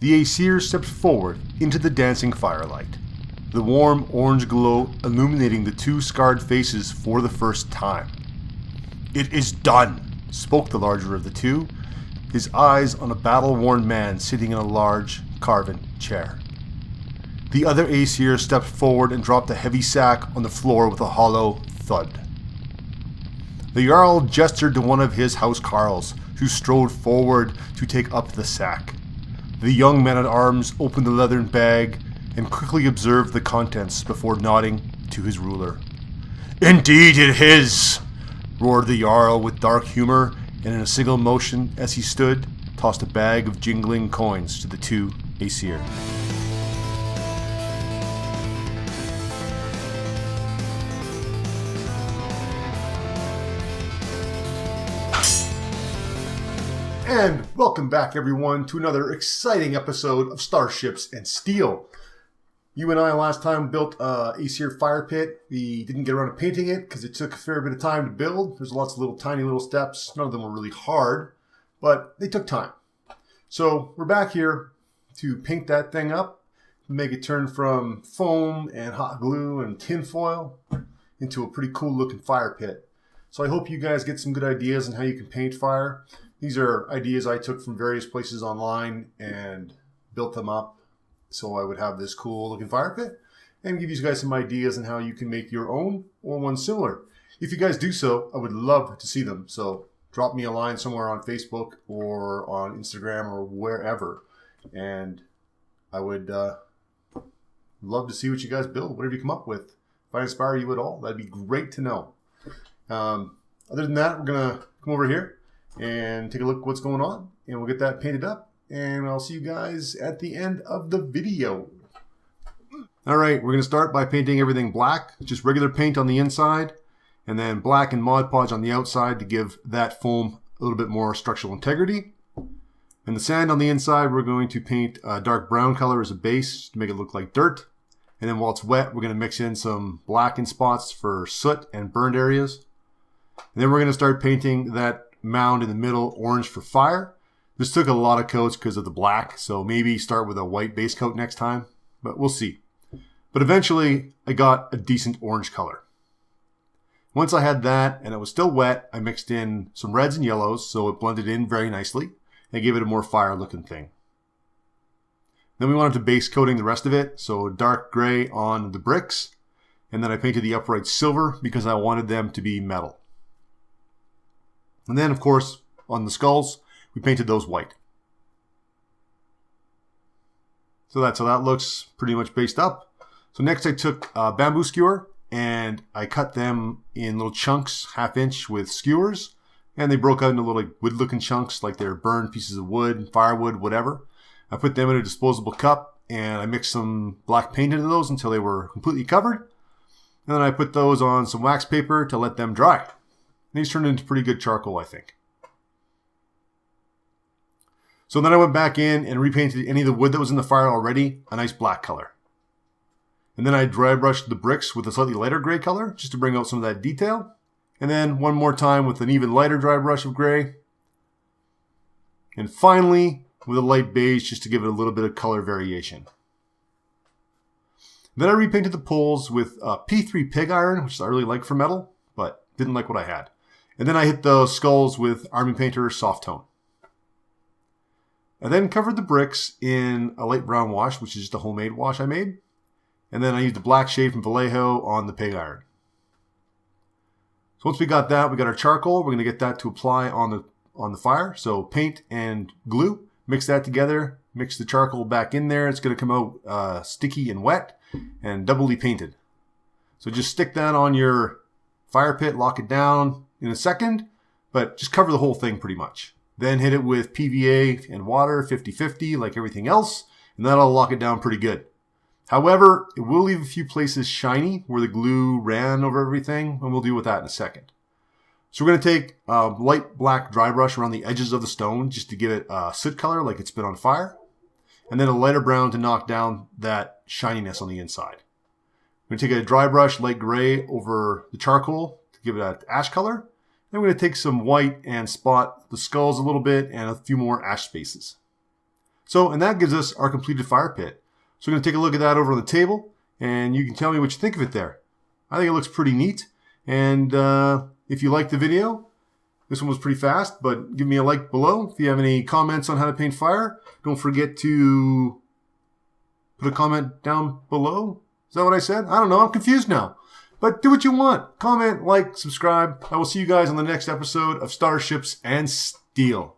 the Aesir stepped forward into the dancing firelight, the warm orange glow illuminating the two scarred faces for the first time. "It is done," spoke the larger of the two, his eyes on a battle-worn man sitting in a large, carven chair. The other Aesir stepped forward and dropped a heavy sack on the floor with a hollow thud. The Jarl gestured to one of his housecarls, who strode forward to take up the sack. The young man-at-arms opened the leathern bag and quickly observed the contents before nodding to his ruler. "Indeed it is!" roared the Jarl with dark humor, and in a single motion, as he stood, tossed a bag of jingling coins to the two Aesir. And welcome back, everyone, to another exciting episode of Starships and Steel. You and I last time built Aesir Firepit. We didn't get around to painting it because it took a fair bit of time to build. There's lots of little tiny little steps. None of them were really hard, but they took time. So we're back here to paint that thing up, make it turn from foam and hot glue and tin foil into a pretty cool looking fire pit. So I hope you guys get some good ideas on how you can paint fire. These are ideas I took from various places online and built them up so I would have this cool looking fire pit and give you guys some ideas on how you can make your own or one similar. If you guys do so, I would love to see them. So drop me a line somewhere on Facebook or on Instagram or wherever, and I would love to see what you guys build, whatever you come up with. If I inspire you at all, that'd be great to know. Other than that, we're going to come over here and take a look at what's going on, and we'll get that painted up, and I'll see you guys at the end of the video. Alright, we're going to start by painting everything black, just regular paint on the inside, and then black and Mod Podge on the outside to give that foam a little bit more structural integrity. And the sand on the inside, we're going to paint a dark brown color as a base to make it look like dirt. And then while it's wet, we're going to mix in some black in spots for soot and burned areas. And then we're going to start painting that mound in the middle orange for fire. This took a lot of coats because of the black, so maybe start with a white base coat next time, but we'll see. But eventually I got a decent orange color. Once I had that and it was still wet, I mixed in some reds and yellows so it blended in very nicely and gave it a more fire looking thing. Then we wanted to base coating the rest of it, so dark gray on the bricks, and then I painted the uprights silver because I wanted them to be metal. And then, of course, on the skulls, we painted those white. So that's how that looks pretty much based up. So next I took a bamboo skewer and I cut them in little chunks, 1/2 inch with skewers. And they broke out into little wood-looking chunks like they're burned pieces of wood, firewood, whatever. I put them in a disposable cup and I mixed some black paint into those until they were completely covered. And then I put those on some wax paper to let them dry. These turned into pretty good charcoal, I think. So then I went back in and repainted any of the wood that was in the fire already a nice black color. And then I dry brushed the bricks with a slightly lighter gray color just to bring out some of that detail. And then one more time with an even lighter dry brush of gray. And finally with a light beige just to give it a little bit of color variation. Then I repainted the poles with P3 pig iron, which I really like for metal, but didn't like what I had. And then I hit the skulls with Army Painter Soft Tone. I then covered the bricks in a light brown wash, which is just a homemade wash I made. And then I used a black shade from Vallejo on the pig iron. So once we got that, we got our charcoal. We're going to get that to apply on the fire. So paint and glue, mix that together, mix the charcoal back in there. It's going to come out sticky and wet and doubly painted. So just stick that on your fire pit, lock it down in a second, but just cover the whole thing pretty much. Then hit it with PVA and water 50-50 like everything else, and that'll lock it down pretty good. However, it will leave a few places shiny where the glue ran over everything, and we'll deal with that in a second. So we're going to take a light black dry brush around the edges of the stone just to give it a soot color like it's been on fire, and then a lighter brown to knock down that shininess on the inside. We're going to take a dry brush, light gray, over the charcoal to give it an ash color. Then we're going to take some white and spot the skulls a little bit and a few more ash spaces. So, and that gives us our completed fire pit. So we're going to take a look at that over on the table, and you can tell me what you think of it there. I think it looks pretty neat. And if you liked the video, this one was pretty fast, but give me a like below. If you have any comments on how to paint fire, don't forget to put a comment down below. Is that what I said? I don't know. I'm confused now. But do what you want. Comment, like, subscribe. I will see you guys on the next episode of Starships and Steel.